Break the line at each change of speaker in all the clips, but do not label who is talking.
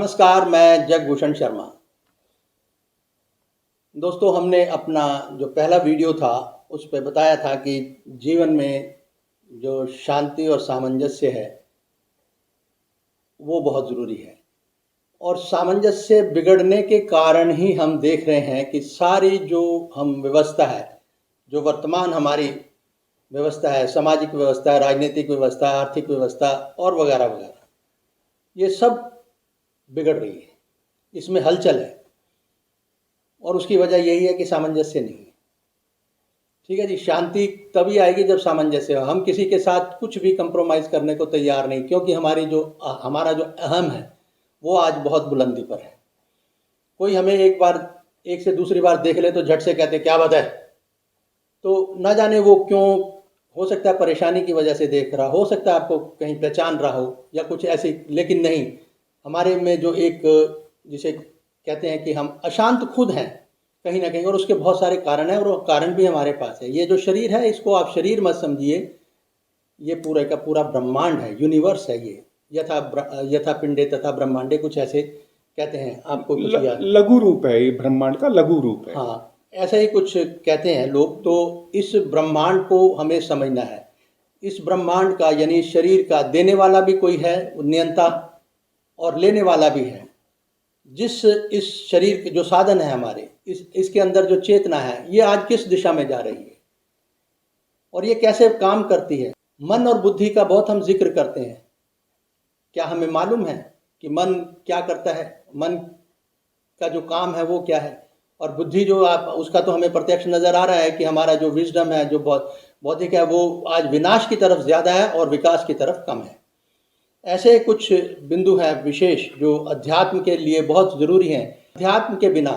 नमस्कार, मैं जगभूषण शर्मा। दोस्तों, हमने अपना जो पहला वीडियो था उस पे बताया था कि जीवन में जो शांति और सामंजस्य है वो बहुत ज़रूरी है। और सामंजस्य बिगड़ने के कारण ही हम देख रहे हैं कि सारी जो हम व्यवस्था है, जो वर्तमान हमारी व्यवस्था है, सामाजिक व्यवस्था है, राजनीतिक व्यवस्था, आर्थिक व्यवस्था और वगैरह वगैरह, ये सब बिगड़ रही है। इसमें हलचल है और उसकी वजह यही है कि सामंजस्य नहीं है। ठीक है जी, शांति तभी आएगी जब सामंजस्य हो। हम किसी के साथ कुछ भी कंप्रोमाइज़ करने को तैयार नहीं, क्योंकि हमारा जो अहम है वो आज बहुत बुलंदी पर है। कोई हमें एक से दूसरी बार देख ले तो झट से कहते क्या बात है। तो ना जाने वो क्यों, हो सकता है परेशानी की वजह से देख रहा, हो सकता है आपको कहीं पहचान रहा हो या कुछ ऐसी, लेकिन नहीं, हमारे में जो एक, जिसे कहते हैं कि हम अशांत खुद हैं कहीं ना कहीं, और उसके बहुत सारे कारण हैं और वो कारण भी हमारे पास है। ये जो शरीर है, इसको आप शरीर मत समझिए, ये पूरा का पूरा ब्रह्मांड है, यूनिवर्स है ये। यथा पिंडे तथा ब्रह्मांडे, कुछ ऐसे कहते हैं, आपको कुछ याद?
लघु रूप है, ये ब्रह्मांड का लघु रूप है।
हाँ, ऐसा ही कुछ कहते हैं लोग। तो इस ब्रह्मांड को हमें समझना है। इस ब्रह्मांड का यानी शरीर का देने वाला भी कोई है, नियंता, और लेने वाला भी है। इस शरीर के जो साधन है हमारे, इसके अंदर जो चेतना है, ये आज किस दिशा में जा रही है और ये कैसे काम करती है। मन और बुद्धि का बहुत हम जिक्र करते हैं। क्या हमें मालूम है कि मन क्या करता है? मन का जो काम है वो क्या है? और बुद्धि जो आप, उसका तो हमें प्रत्यक्ष नजर आ रहा है कि हमारा जो विजडम है, जो बहुत बौद्धिक है, वो आज विनाश की तरफ ज्यादा है और विकास की तरफ कम है। ऐसे कुछ बिंदु हैं विशेष जो अध्यात्म के लिए बहुत ज़रूरी हैं। अध्यात्म के बिना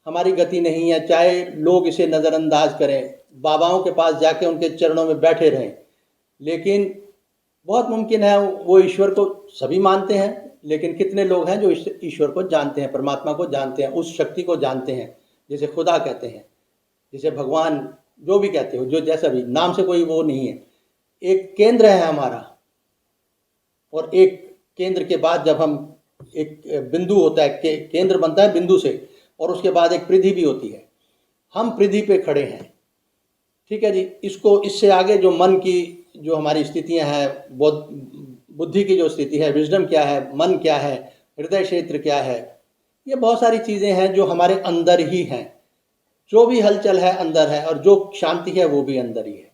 हमारी गति नहीं है, चाहे लोग इसे नज़रअंदाज करें, बाबाओं के पास जाके उनके चरणों में बैठे रहें, लेकिन बहुत मुमकिन है वो ईश्वर को सभी मानते हैं, लेकिन कितने लोग हैं जो ईश्वर को जानते हैं, परमात्मा को जानते हैं, उस शक्ति को जानते हैं जिसे खुदा कहते हैं, जिसे भगवान, जो भी कहते हो, जो जैसा भी नाम से कोई वो नहीं है। एक केंद्र है हमारा, और एक केंद्र के बाद जब हम, एक बिंदु होता है, केंद्र बनता है बिंदु से, और उसके बाद एक परिधि भी होती है। हम परिधि पे खड़े हैं। ठीक है जी। इसको, इससे आगे जो मन की जो हमारी स्थितियां हैं, बुद्धि की जो स्थिति है, विजडम क्या है, मन क्या है, हृदय क्षेत्र क्या है, ये बहुत सारी चीज़ें हैं जो हमारे अंदर ही हैं। जो भी हलचल है अंदर है, और जो शांति है वो भी अंदर ही है।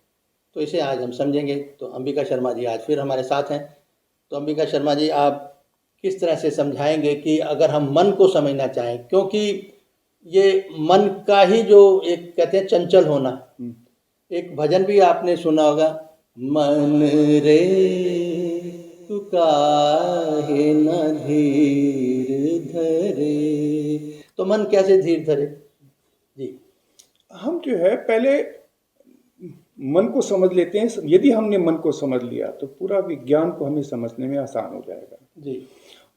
तो इसे आज हम समझेंगे। तो अंबिका शर्मा जी आज फिर हमारे साथ हैं। तो अंबिका शर्मा जी, आप किस तरह से समझाएंगे कि अगर हम मन को समझना चाहें, क्योंकि ये मन का ही जो एक कहते हैं चंचल होना, एक भजन भी आपने सुना होगा, मन रे तू काहे न धीर धरे। तो मन कैसे धीर धरे जी?
हम जो है पहले मन को समझ लेते हैं। यदि हमने मन को समझ लिया तो पूरा विज्ञान को हमें समझने में आसान हो जाएगा
जी।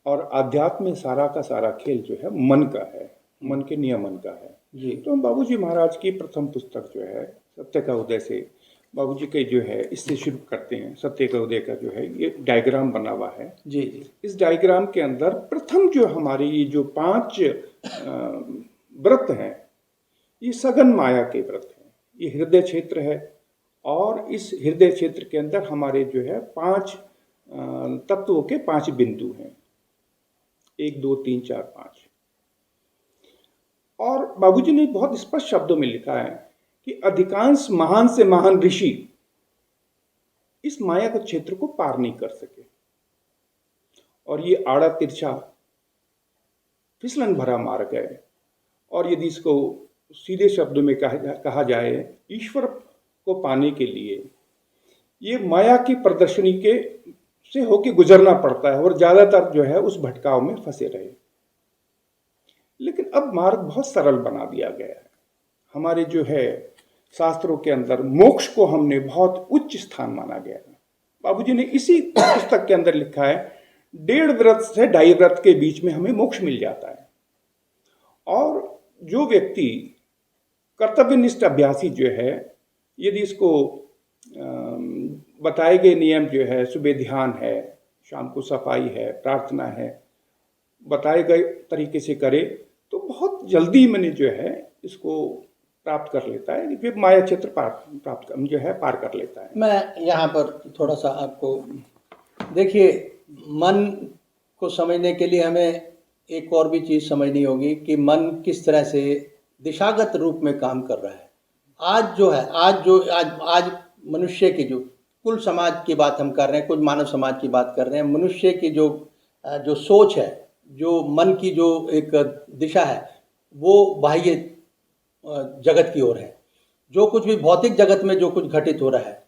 और आध्यात्म में सारा का सारा खेल जो है मन का है, मन के नियमन का है
जी।
तो हम बाबूजी महाराज की प्रथम पुस्तक जो है सत्य का उदय से, बाबूजी के जो है इससे शुरू करते हैं। सत्य का उदय का जो है ये डायग्राम बना हुआ है।
जी जी।
इस डायग्राम के अंदर प्रथम जो हमारी जो 5 व्रत हैं, ये सघन माया के व्रत हैं। ये हृदय क्षेत्र है और इस हृदय क्षेत्र के अंदर हमारे जो है 5 तत्वों के 5 बिंदु हैं, 1 2 3 4 5। और बाबूजी ने बहुत स्पष्ट शब्दों में लिखा है कि अधिकांश महान से महान ऋषि इस माया के क्षेत्र को पार नहीं कर सके और ये आड़ा तिरछा फिसलन भरा मार्ग है। और यदि इसको सीधे शब्दों में कहा जाए, ईश्वर को पाने के लिए ये माया की प्रदर्शनी के से होके गुजरना पड़ता है और ज्यादातर जो है उस भटकाव में फंसे रहे। लेकिन अब मार्ग बहुत सरल बना दिया गया है। हमारे जो है शास्त्रों के अंदर मोक्ष को हमने बहुत उच्च स्थान माना गया है। बाबूजी ने इसी पुस्तक के अंदर लिखा है 1.5 व्रत से 2.5 व्रत के बीच में हमें मोक्ष मिल जाता है। और जो व्यक्ति कर्तव्यनिष्ठ अभ्यासी जो है, यदि इसको बताए गए नियम जो है, सुबह ध्यान है, शाम को सफाई है, प्रार्थना है, बताए गए तरीके से करे तो बहुत जल्दी मैंने जो है इसको प्राप्त कर लेता है, फिर माया क्षेत्र पार कर लेता है।
मैं यहाँ पर थोड़ा सा आपको, देखिए, मन को समझने के लिए हमें एक और भी चीज़ समझनी होगी कि मन किस तरह से दिशागत रूप में काम कर रहा है। आज जो है, आज मनुष्य की जो कुल समाज की बात हम कर रहे हैं, कुल मानव समाज की बात कर रहे हैं, मनुष्य की जो सोच है, जो मन की जो एक दिशा है, वो बाह्य जगत की ओर है। जो कुछ भी भौतिक जगत में जो कुछ घटित हो रहा है,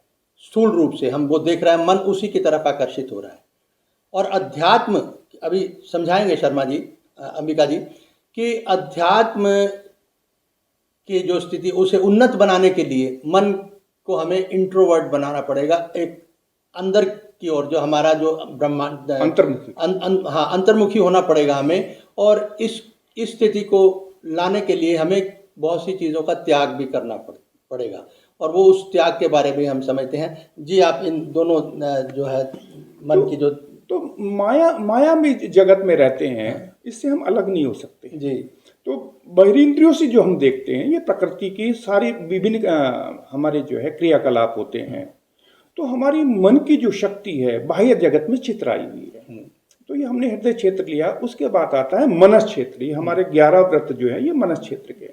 स्थूल रूप से हम वो देख रहे हैं, मन उसी की तरफ आकर्षित हो रहा है। और अध्यात्म, अभी समझाएंगे शर्मा जी, अंबिका जी, कि अध्यात्म की जो स्थिति, उसे उन्नत बनाने के लिए मन को हमें इंट्रोवर्ट बनाना पड़ेगा, एक अंदर की ओर, जो हमारा जो ब्रह्मांड
अंतर्मुखी,
हाँ, अंतर्मुखी होना पड़ेगा हमें। और इस स्थिति को लाने के लिए हमें बहुत सी चीज़ों का त्याग भी करना पड़ेगा, और वो उस त्याग के बारे में हम समझते हैं। जी, आप इन दोनों जो है मन की जो
तो माया में जगत में रहते हैं, इससे हम अलग नहीं हो सकते
जी।
तो बहिरेंद्रियों से जो हम देखते हैं, ये प्रकृति की सारी विभिन्न हमारे जो है क्रियाकलाप होते हैं, तो हमारी मन की जो शक्ति है बाह्य जगत में छितराई हुई है। तो ये हमने हृदय क्षेत्र लिया, उसके बाद आता है मनस क्षेत्र। ये हमारे 11 व्रत जो है ये मनस क्षेत्र के।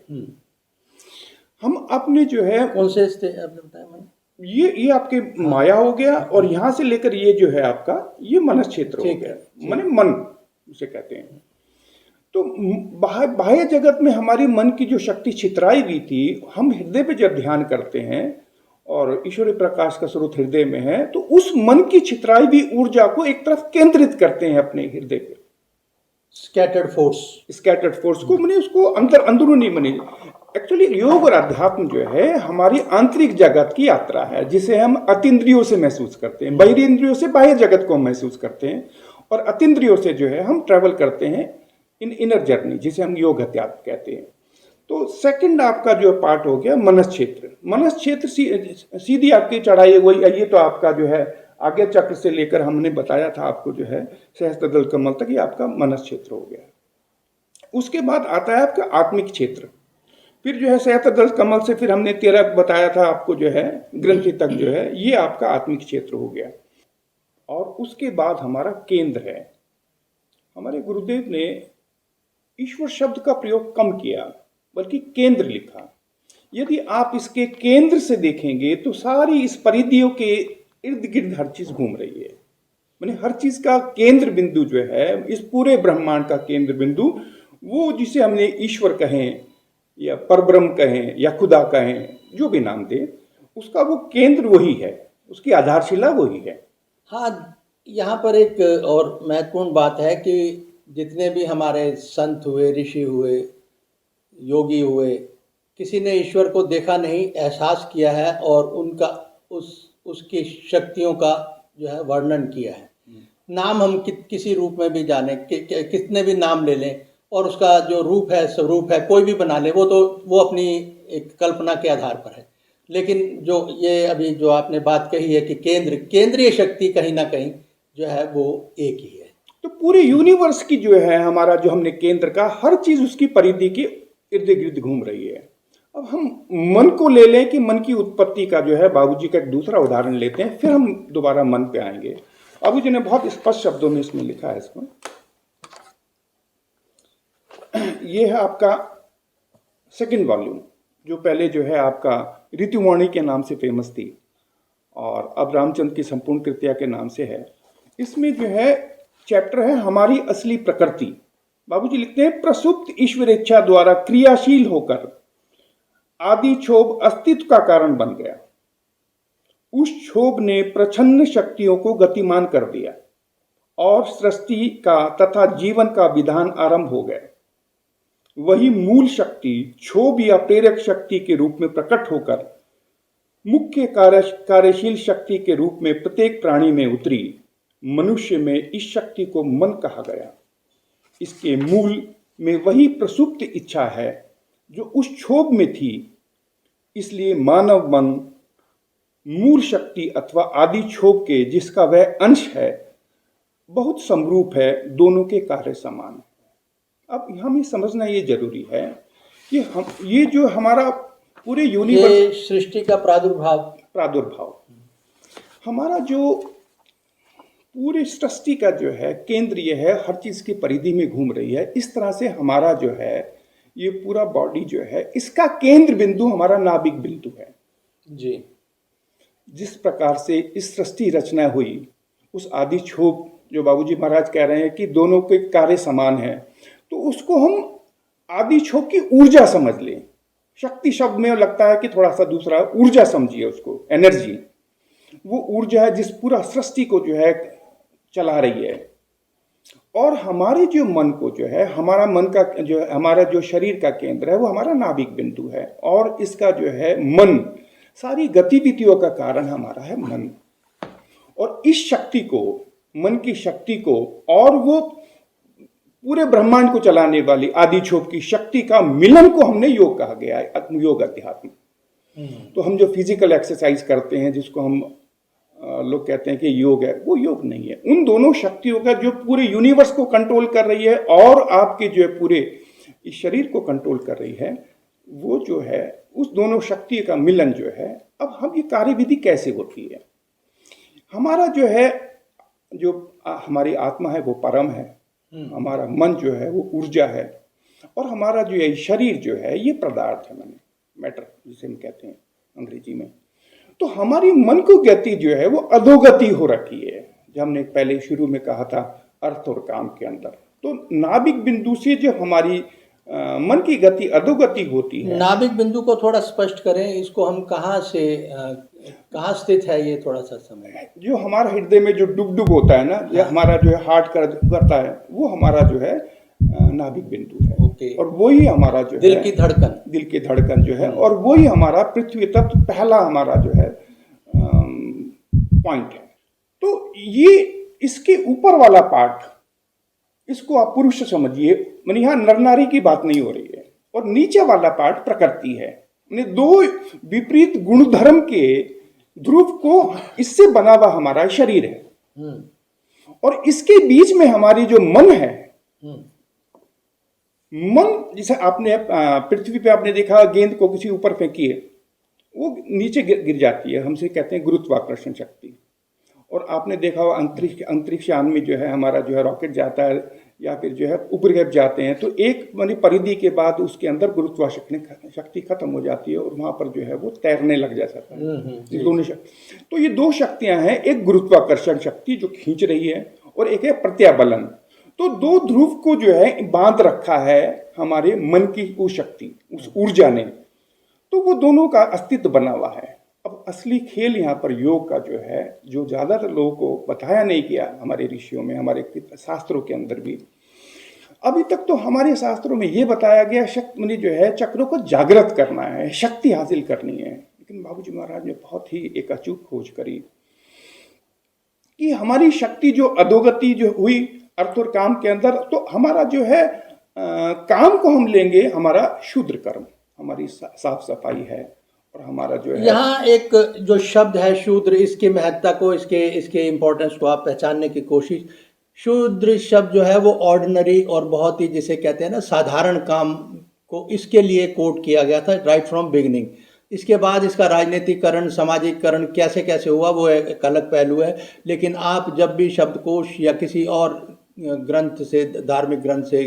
हम अपने जो है
कौन से आपने बताया मन?
ये आपके माया हो गया, और यहाँ से लेकर ये जो है आपका ये मनस क्षेत्र हो गया, माने मन उसे कहते हैं। तो बाह्य जगत में हमारी मन की जो शक्ति छितराई हुई थी, हम हृदय पे जब ध्यान करते हैं और ईश्वरीय प्रकाश का स्रोत हृदय में है, तो उस मन की छितराई हुई ऊर्जा को एक तरफ केंद्रित करते हैं अपने हृदय पे। स्कैटर्ड फोर्स को मैंने उसको अंदरूनी मनी। एक्चुअली योग और अध्यात्म जो है हमारी आंतरिक जगत की यात्रा है, जिसे हम अतीन्द्रियों से महसूस करते हैं। बहिरेंद्रियों से बाह्य जगत को हम महसूस करते हैं, और अतीन्द्रियों से जो है हम ट्रेवल करते हैं इन इनर जर्नी, जिसे हम योग अध्यात्म कहते हैं। तो सेकंड आपका जो पार्ट हो गया मनस क्षेत्र। मनस क्षेत्र सीधी आपकी चढ़ाई वही, ये तो आपका जो है आगे चक्र से लेकर हमने बताया था आपको जो है सहस्त्रदल कमल तक, ये आपका मनस क्षेत्र हो गया। उसके बाद आता है आपका आत्मिक क्षेत्र। फिर जो है सहस्त्रदल कमल से फिर हमने 13 बताया था आपको जो है ग्रंथि तक जो है, ये आपका आत्मिक क्षेत्र हो गया। और उसके बाद हमारा केंद्र है। हमारे गुरुदेव ने ईश्वर शब्द का प्रयोग कम किया, बल्कि केंद्र लिखा। यदि आप इसके केंद्र से देखेंगे तो सारी इस परिधियों के इर्द गिर्द हर चीज घूम रही है। माने हर चीज का केंद्र बिंदु जो है, इस पूरे ब्रह्मांड का केंद्र बिंदु, वो जिसे हमने ईश्वर कहें या परब्रह्म कहें या खुदा कहें, जो भी नाम दे, उसका वो केंद्र वही है, उसकी आधारशिला वही है।
हाँ, यहाँ पर एक और महत्वपूर्ण बात है कि जितने भी हमारे संत हुए, ऋषि हुए, योगी हुए, किसी ने ईश्वर को देखा नहीं, एहसास किया है, और उनका उसकी शक्तियों का जो है वर्णन किया है। नाम हम किसी रूप में भी जाने, कितने भी नाम ले लें, और उसका जो रूप है, स्वरूप है, कोई भी बना ले, वो अपनी एक कल्पना के आधार पर है। लेकिन जो ये अभी जो आपने बात कही है कि केंद्रीय शक्ति कहीं ना कहीं जो है वो एक ही है।
तो पूरे यूनिवर्स की जो है हमारा जो हमने केंद्र का, हर चीज उसकी परिधि के इर्द गिर्द घूम रही है। अब हम मन को ले लें कि मन की उत्पत्ति का जो है बाबूजी का एक दूसरा उदाहरण लेते हैं, फिर हम दोबारा मन पे आएंगे। बाबूजी ने बहुत स्पष्ट शब्दों में इसमें लिखा है इसमें। ये है आपका सेकंड वॉल्यूम, जो पहले जो है आपका ऋतुवाणी के नाम से फेमस थी और अब रामचंद्र की संपूर्ण कृतिया के नाम से है। इसमें जो है चैप्टर है हमारी असली प्रकृति। बाबूजी लिखते हैं, प्रसुप्त ईश्वर इच्छा द्वारा क्रियाशील होकर आदि क्षोभ अस्तित्व का कारण बन गया। उस क्षोभ ने प्रच्छन्न शक्तियों को गतिमान कर दिया और सृष्टि का तथा जीवन का विधान आरंभ हो गया। वही मूल शक्ति क्षोभ या प्रेरक शक्ति के रूप में प्रकट होकर मुख्य कार्यशील शक्ति के रूप में प्रत्येक प्राणी में उतरी। मनुष्य में इस शक्ति को मन कहा गया। इसके मूल में वही प्रसुप्त इच्छा है जो उस क्षोभ में थी। इसलिए मानव मन मूल शक्ति अथवा आदि क्षोभ के, जिसका वह अंश है, बहुत समरूप है, दोनों के कार्य समान है। अब हमें समझना ये जरूरी है कि हम ये जो हमारा पूरे यूनिवर्स
ये सृष्टि का
प्रादुर्भाव हमारा जो पूरे सृष्टि का जो है केंद्र ये है, हर चीज की परिधि में घूम रही है। इस तरह से हमारा जो है ये पूरा बॉडी जो है इसका केंद्र बिंदु हमारा नाभिक बिंदु है
जी।
जिस प्रकार से इस सृष्टि रचना हुई उस आदि छोप जो बाबूजी महाराज कह रहे हैं कि दोनों के कार्य समान है, तो उसको हम आदि छोप की ऊर्जा समझ लें। शक्ति शब्द में लगता है कि थोड़ा सा दूसरा ऊर्जा समझिए उसको, एनर्जी। वो ऊर्जा है जिस पूरा सृष्टि को जो है चला रही है। और हमारे जो मन को जो है, हमारा मन का जो है, हमारा जो शरीर का केंद्र है वो हमारा नाभिक बिंदु है। और इसका जो है मन, सारी गतिविधियों का कारण हमारा है मन। और इस शक्ति को, मन की शक्ति को, और वो पूरे ब्रह्मांड को चलाने वाली आदि छोप की शक्ति का मिलन को हमने योग कहा गया है, योग अध्यात्म। तो हम जो फिजिकल एक्सरसाइज करते हैं जिसको हम लोग कहते हैं कि योग है, वो योग नहीं है। उन दोनों शक्तियों का जो पूरे यूनिवर्स को कंट्रोल कर रही है और आपके जो है पूरे इस शरीर को कंट्रोल कर रही है, वो जो है उस दोनों शक्ति का मिलन जो है। अब हम ये कार्यविधि कैसे होती है? हमारा जो है, जो हमारी आत्मा है वो परम है, हमारा मन जो है वो ऊर्जा है, और हमारा जो है शरीर जो है ये पदार्थ है, मैटर जिसे हम कहते हैं अंग्रेजी में। तो हमारी मन को गति जो है वो अधोगति हो रखी है, जो हमने पहले शुरू में कहा था अर्थ और काम के अंदर। तो नाभिक बिंदु से जो हमारी मन की गति अधोगति होती है।
नाभिक बिंदु को थोड़ा स्पष्ट करें, इसको हम कहाँ कहाँ स्थित है, ये थोड़ा सा समझ।
जो हमारा हृदय में जो डुग होता है ना, जो हमारा जो है हार्ट करता है, वो हमारा जो है नाभिक बिंदु है।
ओके।
और वही हमारा जो
दिल की धड़कन
जो है, और वही हमारा पृथ्वी तत्व पहला हमारा जो है पॉइंट है। तो ये इसके ऊपर वाला पार्ट, इसको आप पुरुष समझिए, माने यहाँ नर नारी की बात नहीं हो रही है। और नीचे वाला पार्ट प्रकृति है, दो विपरीत गुणधर्म के ध्रुव को इससे बना हुआ हमारा शरीर है। और इसके बीच में हमारी जो मन है, मन जिसे आपने पृथ्वी पे आपने देखा गेंद को किसी ऊपर फेंकिए, वो नीचे गिर जाती है, हमसे कहते हैं गुरुत्वाकर्षण शक्ति। और आपने देखा हुआ अंतरिक्षयान में जो है हमारा जो है रॉकेट जाता है या फिर जो है उपग्रह जाते हैं, तो एक मानी परिधि के बाद उसके अंदर गुरुत्वाकर्षण शक्ति खत्म हो जाती है और वहां पर जो है वो तैरने लग जाता है। दोनों शक्ति, तो ये दो शक्तियां हैं, एक गुरुत्वाकर्षण शक्ति जो खींच रही है और एक है प्रत्याबलन। तो दो ध्रुव को जो है बांध रखा है हमारे मन की वो शक्ति, उस ऊर्जा ने। तो वो दोनों का अस्तित्व बना हुआ है। अब असली खेल यहाँ पर योग का जो है, जो ज़्यादातर लोगों को बताया नहीं गया हमारे ऋषियों में, हमारे शास्त्रों के अंदर भी। अभी तक तो हमारे शास्त्रों में ये बताया गया शक्ति जो है चक्रों को जागृत करना है, शक्ति हासिल करनी है। लेकिन बाबूजी महाराज ने बहुत ही एक अचूक खोज करी कि हमारी शक्ति जो अधोगति जो हुई अर्थ और काम के अंदर, तो हमारा जो है काम को हम लेंगे हमारा शूद्र कर्म, हमारी साफ सफाई है, और हमारा जो है
यहाँ एक जो शब्द है शूद्र, इसकी महत्ता को, इसके इम्पोर्टेंस को आप पहचानने की कोशिश। शूद्र शब्द जो है वो ऑर्डिनरी और बहुत ही जिसे कहते हैं ना साधारण काम को, इसके लिए कोट किया गया था राइट फ्रॉम बिगिनिंग। इसके बाद इसका राजनीतिकरण, सामाजिकरण कैसे कैसे हुआ वो एक अलग पहलू है। लेकिन आप जब भी शब्दकोश या किसी और ग्रंथ से, धार्मिक ग्रंथ से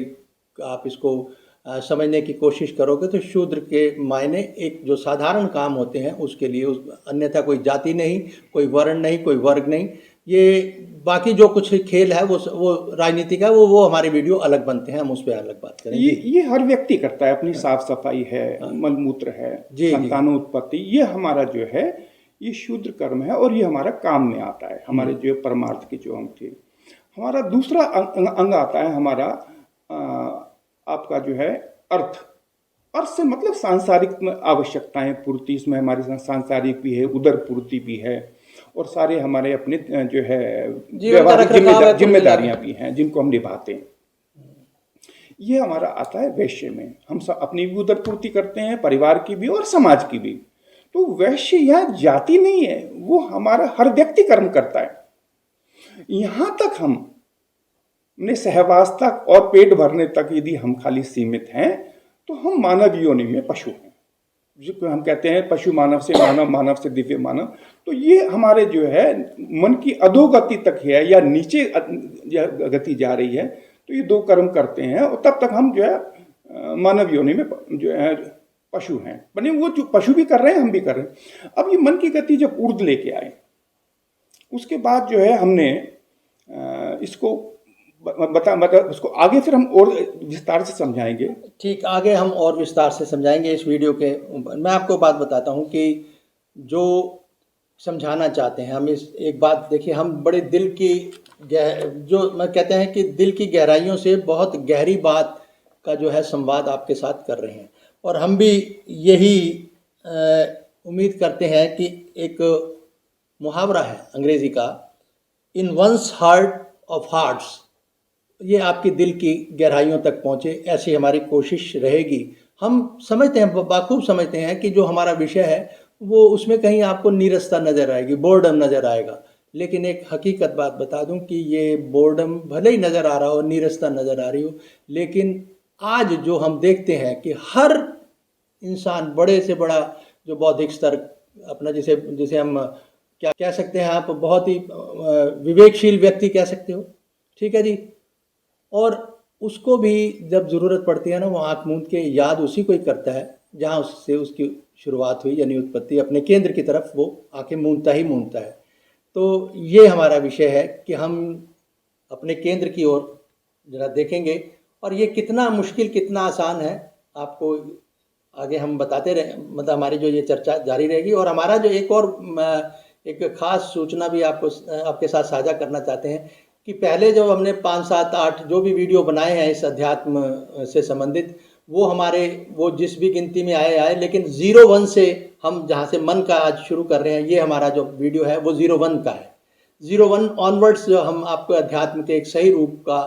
आप इसको समझने की कोशिश करोगे तो शूद्र के मायने एक जो साधारण काम होते हैं उसके लिए, अन्यथा कोई जाति नहीं, कोई वर्ण नहीं, कोई वर्ग नहीं। ये बाकी जो कुछ खेल है वो राजनीति का, वो हमारे वीडियो अलग बनते हैं, हम उस पर अलग बात करेंगे।
ये हर व्यक्ति करता है, अपनी साफ सफाई है, मलमूत्र है, संतानोत्पत्ति, ये हमारा जो है ये शूद्र कर्म है और ये हमारा काम में आता है। हमारे जो परमार्थ के जो अंग थे, हमारा दूसरा अंग आता है हमारा आपका जो है अर्थ। अर्थ से मतलब सांसारिक आवश्यकताएं पूर्ति, इसमें हमारी सांसारिक भी है, उदर पूर्ति भी है, और सारे हमारे अपने जो है व्यवहारिक जिम्मेदारियां भी हैं जिनको हम निभाते हैं। ये हमारा आता है वैश्य में। हम सब अपनी भी उदर पूर्ति करते हैं, परिवार की भी और समाज की भी। तो वैश्य यह जाति नहीं है, वो हमारा हर व्यक्ति कर्म करता है। यहां तक हम ने सहवास तक और पेट भरने तक यदि हम खाली सीमित हैं तो हम मानव योनि में पशु हैं, जिसको हम कहते हैं पशु मानव से मानव, मानव से दिव्य मानव। तो ये हमारे जो है मन की अधोगति तक है या नीचे गति जा रही है, तो ये दो कर्म करते हैं और तब तक हम जो है मानव योनि में जो है पशु हैं बने। वो जो पशु भी कर रहे हैं, हम भी कर रहे हैं। अब ये मन की गति जब ऊर्ध लेके आए, उसके बाद जो है हमने इसको उसको आगे फिर हम और विस्तार से समझाएंगे।
ठीक, आगे हम और विस्तार से समझाएंगे इस वीडियो के। मैं आपको बात बताता हूँ कि जो समझाना चाहते हैं हम, इस एक बात देखिए, हम बड़े दिल की जो मैं कहते हैं कि दिल की गहराइयों से बहुत गहरी बात का जो है संवाद आपके साथ कर रहे हैं, और हम भी यही उम्मीद करते हैं कि एक मुहावरा है अंग्रेजी का, इन वंस हार्ट ऑफ हार्ट्स, ये आपके दिल की गहराइयों तक पहुँचे, ऐसी हमारी कोशिश रहेगी। हम समझते हैं, बाखूब समझते हैं कि जो हमारा विषय है वो उसमें कहीं आपको नीरसता नज़र आएगी, बोर्डम नज़र आएगा, लेकिन एक हकीकत बात बता दूं कि ये बोर्डम भले ही नज़र आ रहा हो, नीरसता नज़र आ रही हो, लेकिन आज जो हम देखते हैं कि हर इंसान, बड़े से बड़ा जो बौद्धिक स्तर अपना, जिसे हम क्या कह सकते हैं, आप बहुत ही विवेकशील व्यक्ति कह सकते हो, ठीक है जी, और उसको भी जब ज़रूरत पड़ती है ना, वो आँख मूंद के याद उसी को ही करता है जहाँ उससे उसकी शुरुआत हुई, यानी उत्पत्ति, अपने केंद्र की तरफ वो आँखें मूंदता ही मूंदता है। तो ये हमारा विषय है कि हम अपने केंद्र की ओर जरा देखेंगे, और ये कितना मुश्किल कितना आसान है आपको आगे हम बताते रहे, मतलब हमारी जो ये चर्चा जारी रहेगी। और हमारा जो एक ख़ास सूचना भी आपके साथ साझा करना चाहते हैं कि पहले जो हमने 5, 7, 8 जो भी वीडियो बनाए हैं इस अध्यात्म से संबंधित, वो जिस भी गिनती में आए, लेकिन 01 से हम जहाँ से मन का आज शुरू कर रहे हैं, ये हमारा जो वीडियो है वो 01 का है। 01 ऑनवर्ड्स जो हम आपको अध्यात्म के एक सही रूप का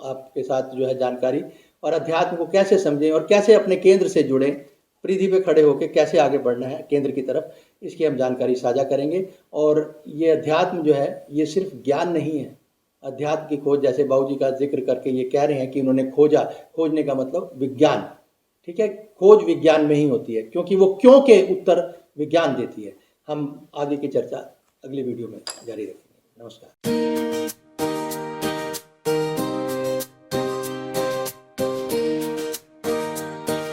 आपके साथ जो है जानकारी, और अध्यात्म को कैसे समझें और कैसे अपने केंद्र से जुड़ें, परिधि पे खड़े होकर कैसे आगे बढ़ना है केंद्र की तरफ, इसकी हम जानकारी साझा करेंगे। और ये अध्यात्म जो है ये सिर्फ ज्ञान नहीं है, अध्यात्म की खोज, जैसे बाबूजी का जिक्र करके ये कह रहे हैं कि उन्होंने खोजा, खोजने का मतलब विज्ञान, ठीक है, खोज विज्ञान में ही होती है, क्योंकि वो क्यों के उत्तर विज्ञान देती है। हम आगे की चर्चा अगली वीडियो में जारी रखेंगे। नमस्कार।